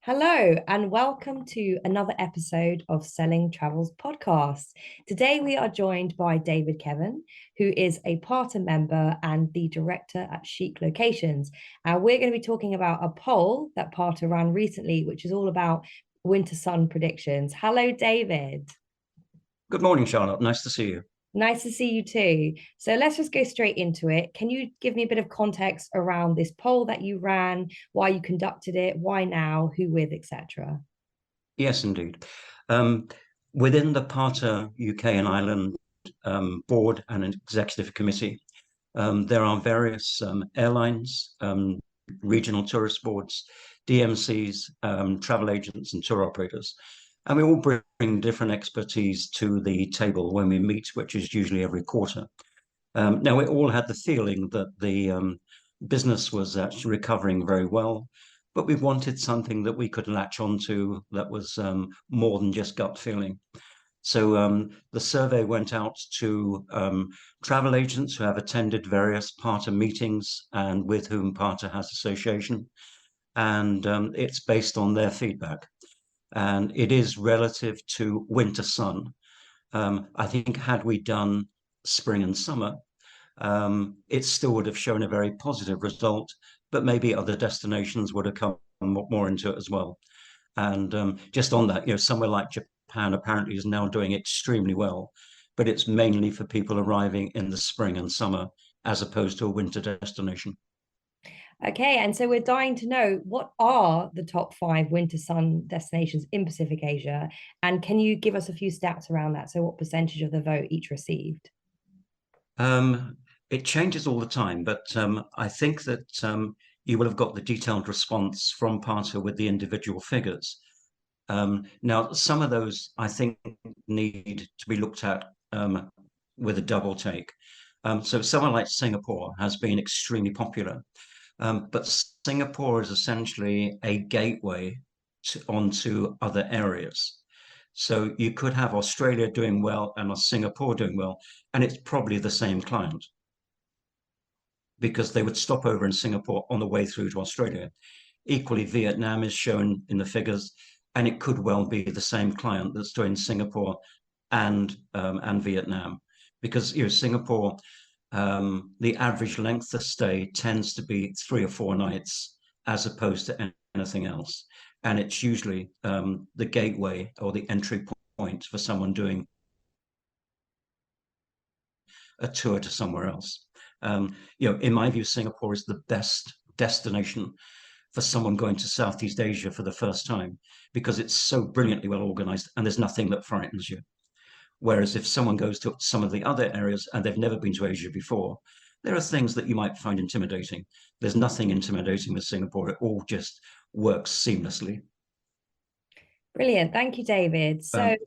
Hello, and welcome to another episode of Selling Travels podcast. Today, we are joined by David Kevan, who is a Parter member and the director at CHIC Locations. And we're going to be talking about a poll that Parter ran recently, which is all about winter sun predictions. Hello, David. Good morning, Charlotte. Nice to see you. Nice to see you too. So let's just go straight into it. Can you give me a bit of context around this poll that you ran, why you conducted it, why now, who with, etc.? Yes, indeed. Um, Within the Parter UK and Ireland board and an executive committee, there are various airlines, regional tourist boards, DMCs, travel agents, and tour operators. And we all bring different expertise to the table when we meet, which is usually every quarter. Now, we all had the feeling that the business was actually recovering very well, but we wanted something that we could latch onto that was more than just gut feeling. So the survey went out to travel agents who have attended various Parter meetings and with whom Parter has association. And it's based on their feedback. And it is relative to winter sun. I think had we done spring and summer, it still would have shown a very positive result, but maybe other destinations would have come more into it as well. And just on that, somewhere like Japan apparently is now doing extremely well, but it's mainly for people arriving in the spring and summer as opposed to a winter destination. Okay, and so we're dying to know what are the top five winter sun destinations in Pacific Asia? And can you give us a few stats around that? So, what percentage of the vote each received? It changes all the time, but I think that you will have got the detailed response from Parter with the individual figures. Now, some of those I think need to be looked at with a double take. So someone like Singapore has been extremely popular, but Singapore is essentially a gateway onto other areas. So you could have Australia doing well and Singapore doing well, and it's probably the same client because they would stop over in Singapore on the way through to Australia. Equally, Vietnam is shown in the figures, and it could well be the same client that's doing Singapore and Vietnam, because Singapore, the average length of stay tends to be 3 or 4 nights as opposed to anything else, and it's usually the gateway or the entry point for someone doing a tour to somewhere else. In my view, Singapore is the best destination for someone going to Southeast Asia for the first time because it's so brilliantly well organized and there's nothing that frightens you. Whereas if someone goes to some of the other areas and they've never been to Asia before, there are things that you might find intimidating. There's nothing intimidating with Singapore. It all just works seamlessly. Brilliant. Thank you, David. So,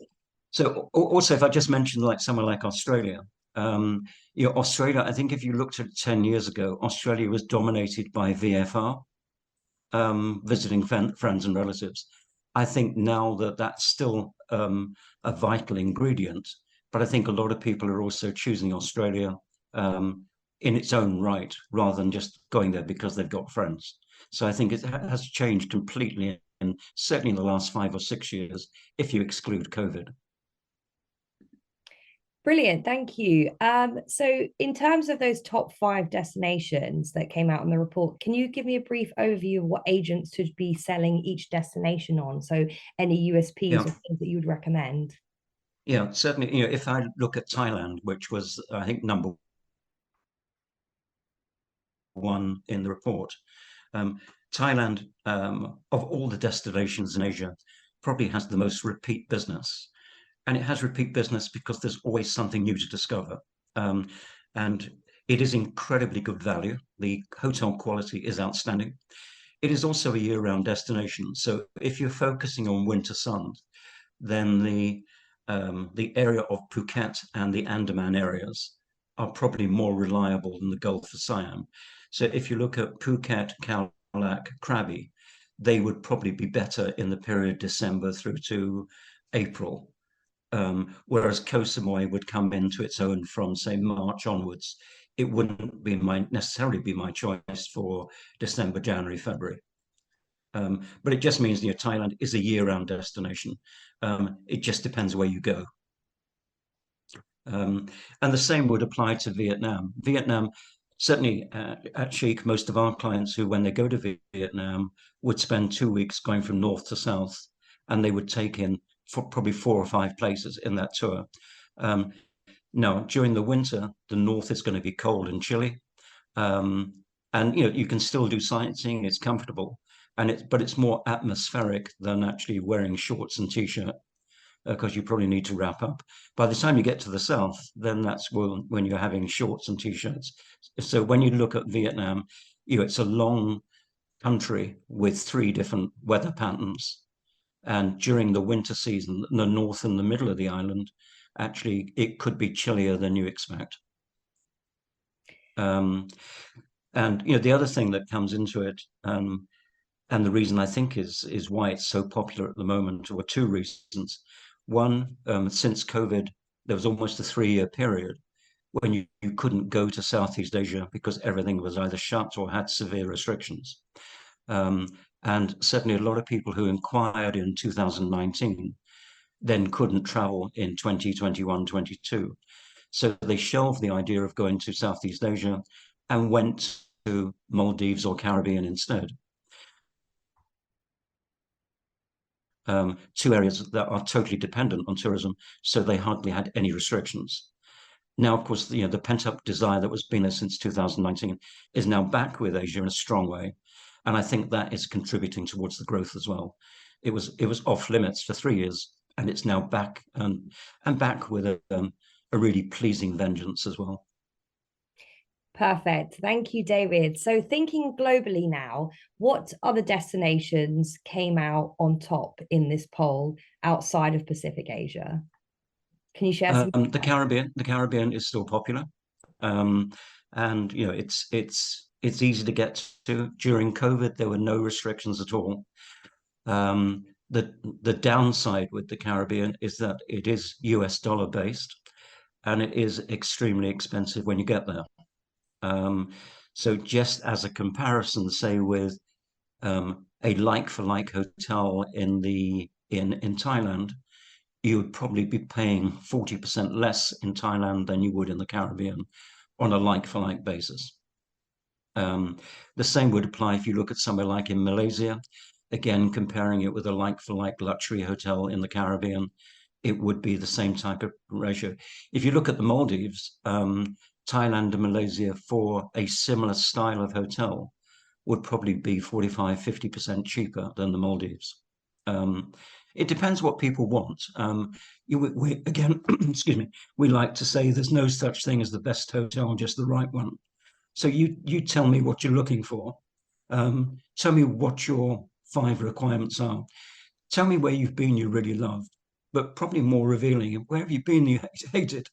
So also, if I just mentioned like somewhere like Australia, Australia, I think if you looked at 10 years ago, Australia was dominated by VFR, visiting friends and relatives. I think now that that's still a vital ingredient, but I think a lot of people are also choosing Australia in its own right rather than just going there because they've got friends. So I think it has changed completely, and certainly in the last 5 or 6 years, if you exclude COVID. brilliant. Thank you. So, in terms of those top five destinations that came out in the report, can you give me a brief overview of what agents should be selling each destination on? So, any USPs Yeah, or things that you would recommend? yeah, certainly. If I look at Thailand, which was I think number one in the report, um, Thailand, of all the destinations in Asia, probably has the most repeat business. And it has repeat business because there's always something new to discover. Um, and it is incredibly good value. The hotel quality is outstanding. It is also a year-round destination. So if you're focusing on winter sun, then the area of Phuket and the Andaman areas are probably more reliable than the Gulf of Siam. So if you look at Phuket, Khao Lak, Krabi, they would probably be better in the period December through to April, whereas Koh Samui would come into its own from, say, March onwards. It wouldn't be necessarily be my choice for December, January, February. But it just means Thailand is a year-round destination. It just depends where you go. And the same would apply to Vietnam. Vietnam, certainly at CHIC, most of our clients who, when they go to Vietnam, would spend 2 weeks going from north to south, and they would take in probably 4 or 5 places in that tour. Now, during the winter, the north is going to be cold and chilly, and you can still do sightseeing. It's comfortable, but it's more atmospheric than actually wearing shorts and t-shirt, because you probably need to wrap up. By the time you get to the south, then that's when you're having shorts and t-shirts. So when you look at Vietnam, it's a long country with 3 different weather patterns. And during the winter season, the north and the middle of the island, actually, it could be chillier than you expect. And the other thing that comes into it, and the reason I think is why it's so popular at the moment, or 2 reasons. One, since COVID, there was almost a 3-year period when you couldn't go to Southeast Asia because everything was either shut or had severe restrictions. And certainly a lot of people who inquired in 2019 then couldn't travel in 2021, 22. So they shelved the idea of going to Southeast Asia and went to Maldives or Caribbean instead. 2 areas that are totally dependent on tourism, so they hardly had any restrictions. Now, of course, the pent-up desire that was been there since 2019 is now back with Asia in a strong way, and I think that is contributing towards the growth as well. It was off limits for 3 years, and it's now back, and back with a really pleasing vengeance as well. Perfect. Thank you, David. So thinking globally now, what other destinations came out on top in this poll outside of Pacific Asia? Can you share some? The Caribbean is still popular, and it's easy to get to. During COVID, there were no restrictions at all. The downside with the Caribbean is that it is US dollar based, and it is extremely expensive when you get there. So just as a comparison, say with a like-for-like hotel in Thailand, you would probably be paying 40% less in Thailand than you would in the Caribbean on a like-for-like basis. The same would apply if you look at somewhere like in Malaysia. Again, comparing it with a like-for-like luxury hotel in the Caribbean, it would be the same type of ratio. If you look at the Maldives, Thailand and Malaysia for a similar style of hotel would probably be 45, 50% cheaper than the Maldives. It depends what people want. Again, excuse me, we like to say there's no such thing as the best hotel, just the right one. So you tell me what you're looking for. Tell me what your 5 requirements are. Tell me where you've been you really loved, but probably more revealing, where have you been you hated?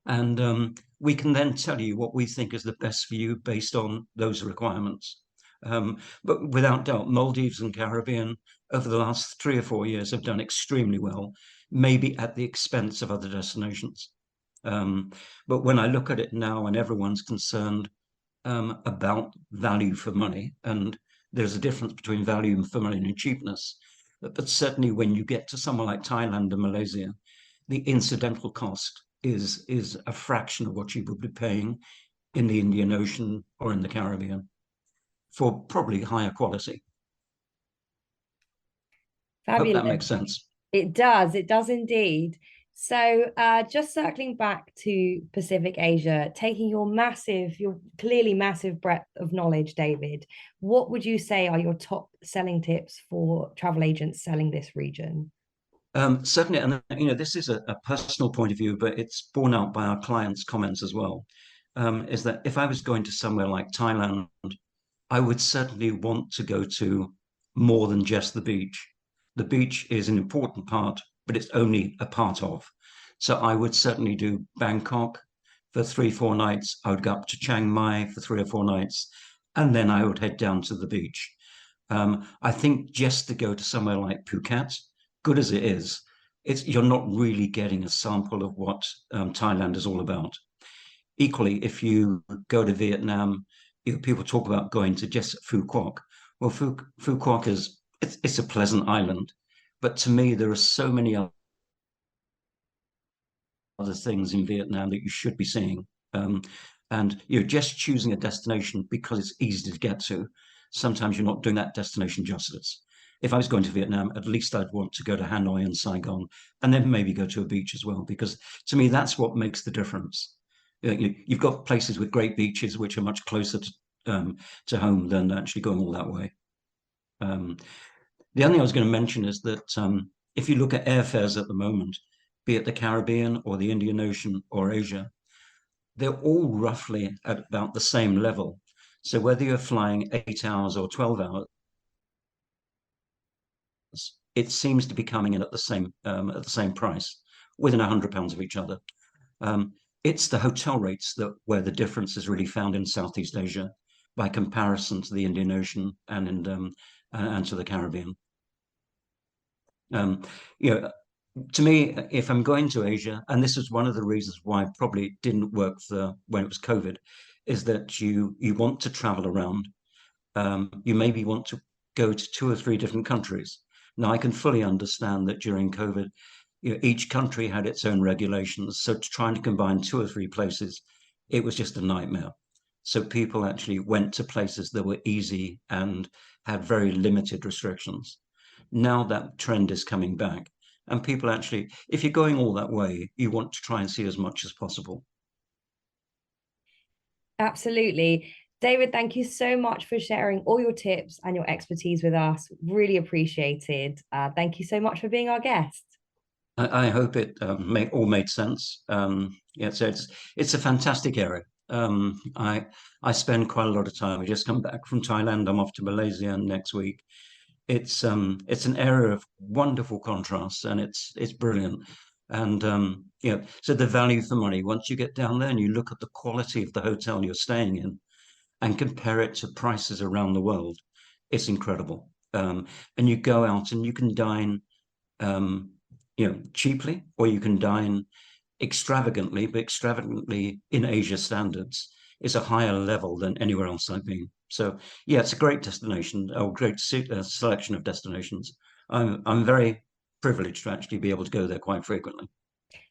And we can then tell you what we think is the best for you based on those requirements. But without doubt, Maldives and Caribbean over the last 3 or 4 years have done extremely well, maybe at the expense of other destinations. But when I look at it now, and everyone's concerned about value for money, and there's a difference between value for money and cheapness. But certainly when you get to somewhere like Thailand and Malaysia, the incidental cost is a fraction of what you would be paying in the Indian Ocean or in the Caribbean for probably higher quality. Fabulous. Hope that makes sense. It does indeed. So just circling back to Pacific Asia, taking your clearly massive breadth of knowledge, David, what would you say are your top selling tips for travel agents selling this region? Certainly, and this is a personal point of view, but it's borne out by our clients' comments as well, is that if I was going to somewhere like Thailand, I would certainly want to go to more than just the beach. The beach is an important part, but it's only a part of. So I would certainly do Bangkok for 3, 4 nights. I would go up to Chiang Mai for 3 or 4 nights, and then I would head down to the beach. I think just to go to somewhere like Phuket, good as it is, you're not really getting a sample of what Thailand is all about. Equally, if you go to Vietnam, people talk about going to just Phu Quoc. Well, Fukuoka is it's a pleasant island, but to me there are so many other things in Vietnam that you should be seeing. Um, and you're just choosing a destination because it's easy to get to. Sometimes you're not doing that destination justice. If I was going to Vietnam, at least I'd want to go to Hanoi and Saigon, and then maybe go to a beach as well, because to me that's what makes the difference. You've got places with great beaches which are much closer to home than actually going all that way. Um, the other thing I was going to mention is that if you look at airfares at the moment, be it the Caribbean or the Indian Ocean or Asia, they're all roughly at about the same level. So whether you're flying 8 hours or 12 hours, it seems to be coming in at the same price, within £100 of each other. Um, it's the hotel rates that where the difference is really found in Southeast Asia by comparison to the Indian Ocean and to the Caribbean. Um, you know, to me, if I'm going to Asia, and this is one of the reasons why it probably didn't work for when it was COVID, is that you want to travel around. You maybe want to go to 2 or 3 different countries. Now, I can fully understand that during COVID, each country had its own regulations. So trying to combine 2 or 3 places, it was just a nightmare. So people actually went to places that were easy and had very limited restrictions. Now that trend is coming back, and people actually, if you're going all that way, you want to try and see as much as possible. Absolutely. David, thank you so much for sharing all your tips and your expertise with us. Really appreciated. Thank you so much for being our guest. I hope it all made sense. Yeah, so it's a fantastic area. I spend quite a lot of time. I just come back from Thailand. I'm off to Malaysia next week. It's an area of wonderful contrasts, and it's brilliant. And so the value for money, once you get down there and you look at the quality of the hotel you're staying in and compare it to prices around the world, it's incredible. And you go out and you can dine um, cheaply, or you can dine extravagantly, but extravagantly in Asia standards is a higher level than anywhere else I've been. So yeah, it's a great destination, a great selection of destinations. I'm very privileged to actually be able to go there quite frequently.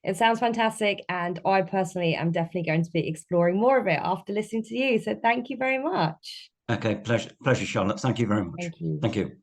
It sounds fantastic. And I personally am definitely going to be exploring more of it after listening to you. So thank you very much. Okay, pleasure, Charlotte. Thank you very much. Thank you. Thank you.